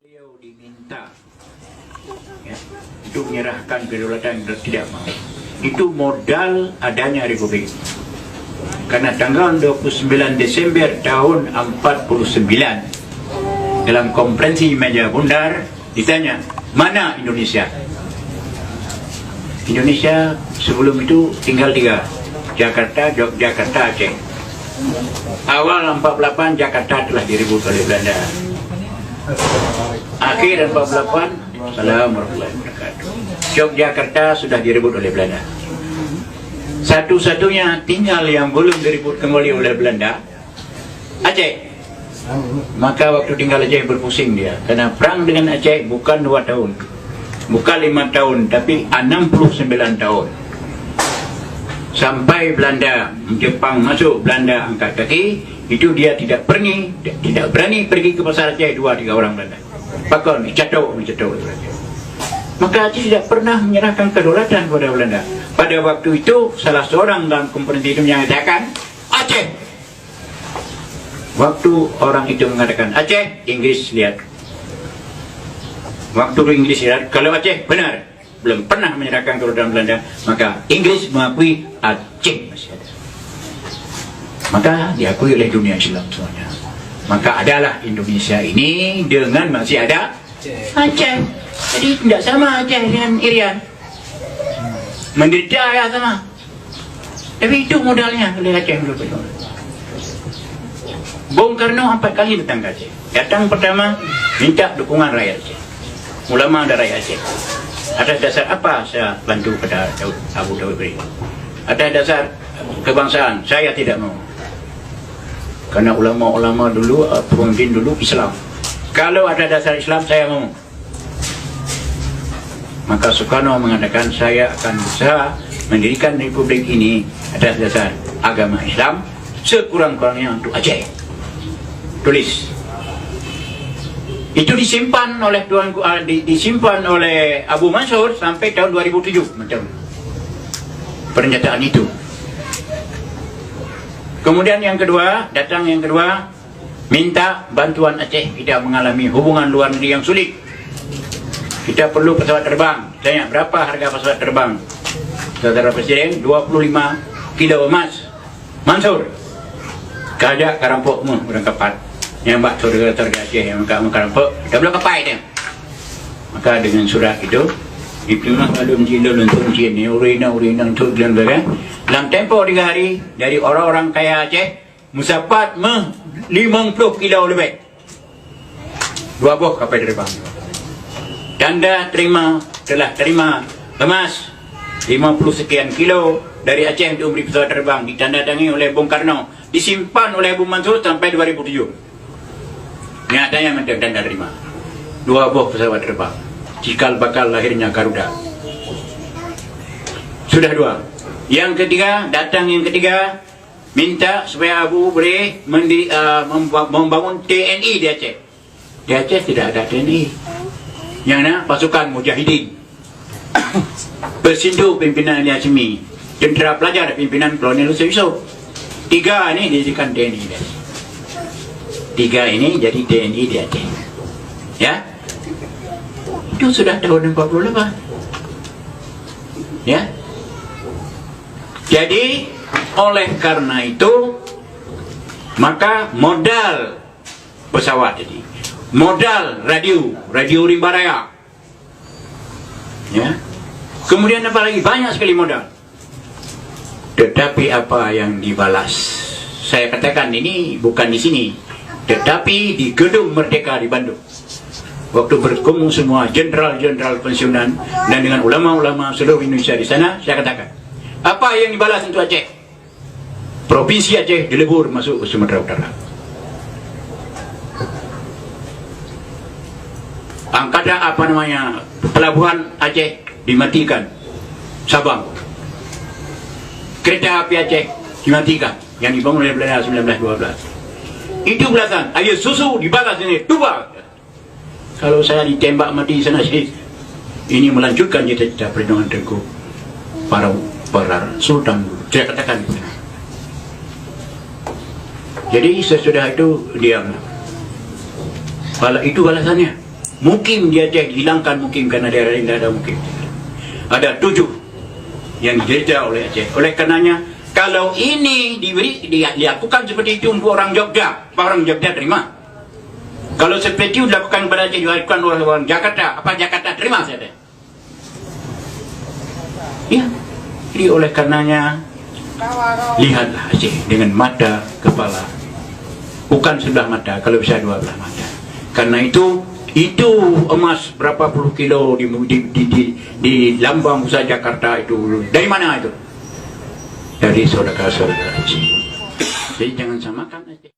Beliau diminta ya, untuk menyerahkan kedaulatan dan tidak mau. Itu modal adanya Republik. Karena tanggal 29 Desember tahun 49 dalam konferensi meja bundar ditanya, mana Indonesia? Indonesia sebelum itu tinggal 3, Jakarta, Yogyakarta, Aceh. Awal 48 Jakarta telah direbut oleh Belanda. Akhir 48, Assalamualaikum warahmatullahi wabarakatuh, Yogyakarta sudah direbut oleh Belanda. Satu-satunya tinggal yang belum direbut kembali oleh Belanda, Aceh. Maka waktu tinggal Aceh berpusing dia, karena perang dengan Aceh bukan 2 tahun, bukan 5 tahun, tapi 69 tahun. Sampai Belanda, Jepang masuk, Belanda angkat kaki, itu dia tidak berani pergi ke pasar Aceh 2-3 orang Belanda. Pakon, mencetok. Maka Aceh tidak pernah menyerahkan kedaulatan kepada Belanda. Pada waktu itu, salah seorang dalam konferensi itu menyatakan, Aceh. Waktu orang itu mengatakan Aceh, Inggris lihat. Waktu Inggris lihat, kalau Aceh benar, belum pernah menyerahkan kedaulatan Belanda, maka Inggris mengakui Aceh masih ada. Maka diakui oleh dunia Islam semuanya. Maka adalah Indonesia ini dengan masih ada Aceh. Jadi tidak sama Aceh dengan Irian. Menderita ya sama. Tapi itu modalnya oleh Aceh dulu. Bung Karno 4 kali datang ke Aceh. Datang pertama minta dukungan rakyat Aceh, ulama dan rakyat Aceh. Atas dasar apa saya bantu pada Abu Dawud beri? Atas dasar kebangsaan, saya tidak mau. Karena ulama-ulama dulu, pemimpin dulu Islam. Kalau ada dasar Islam, saya mau. Maka Soekarno mengatakan, saya akan berusaha mendirikan Republik ini atas dasar agama Islam, sekurang-kurangnya untuk Aceh. Tulis. Itu disimpan oleh disimpan oleh Abu Mansur sampai tahun 2007 macam pernyataan itu. Kemudian yang kedua, minta bantuan Aceh. Kita mengalami hubungan luar negeri yang sulit. Kita perlu pesawat terbang. Tanya, berapa harga pesawat terbang? Saudara Presiden, 25 kilo emas. Mansur, kajak karampokmu, udah kepat. Yang bak saudara Aceh yang karampok, dah belum kepai dia. Maka dengan surat itu, dipilih ada menjilul untuk sini, urina untuk dan sebagainya. Dalam tempoh 3 hari, dari orang-orang kaya Aceh, musapat 50 kilo lebih. 2 buah kapal terbang. Tanda telah terima emas 50 sekian kilo dari Aceh untuk memberi pesawat terbang, ditandatangani oleh Bung Karno, disimpan oleh Abu Mansur sampai 2007. Nyatanya menteri tanda terima 2 buah pesawat terbang, cikal bakal lahirnya Garuda. Sudah 2. Yang ketiga, minta supaya Abu boleh membangun TNI di Aceh. Di Aceh tidak ada TNI. Yang mana pasukan mujahidin. Bersindu pimpinan Ali Hashimi, tentera pelajar pimpinan Kolonel Yusuf. 3 ini dijadikan TNI di Aceh. 3 ini jadi TNI di Aceh. Ya. Itu sudah tahun 48. Ya. Jadi oleh karena itu, maka modal pesawat jadi, modal radio rimba raya, ya. Kemudian apa lagi? Banyak sekali modal. Tetapi apa yang dibalas? Saya katakan ini bukan di sini, tetapi di Gedung Merdeka di Bandung. Waktu berkumpul semua jenderal-jenderal pensiunan dan dengan ulama-ulama seluruh Indonesia di sana, saya katakan, apa yang dibalas untuk Aceh? Provinsi Aceh dilebur masuk ke Sumatera Utara. Angkatan pelabuhan Aceh dimatikan. Sabang. Kereta api Aceh dimatikan, yang dibangun oleh Belanda 1912. Itu belasan. Ayo susu dibalas ini 2. Kalau saya ditembak mati di sana, ini melanjutkan cita-cita perjuangan Tengku para Sultan. Saya katakan itu. Jadi sesudah itu diam. Itu balasannya. mukim di Aceh dihilangkan mukim karena daerah lain tidak ada mukim. Ada 7 yang diderita oleh Aceh. Oleh karenanya, kalau ini dilakukan seperti itu untuk orang Jogja, apa orang Jogja terima? Kalau seperti itu dilakukan kepada Aceh, dilakukan oleh orang Jakarta, apa Jakarta terima saja? Ya, jadi oleh karenanya lihatlah Aceh dengan mata kepala, bukan sebelah mata, kalau bisa 2 belah mata. Karena itu emas berapa puluh kilo di lambang pusat Jakarta itu dari mana itu? Dari saudara-saudara Aceh. Jadi jangan samakan Aceh.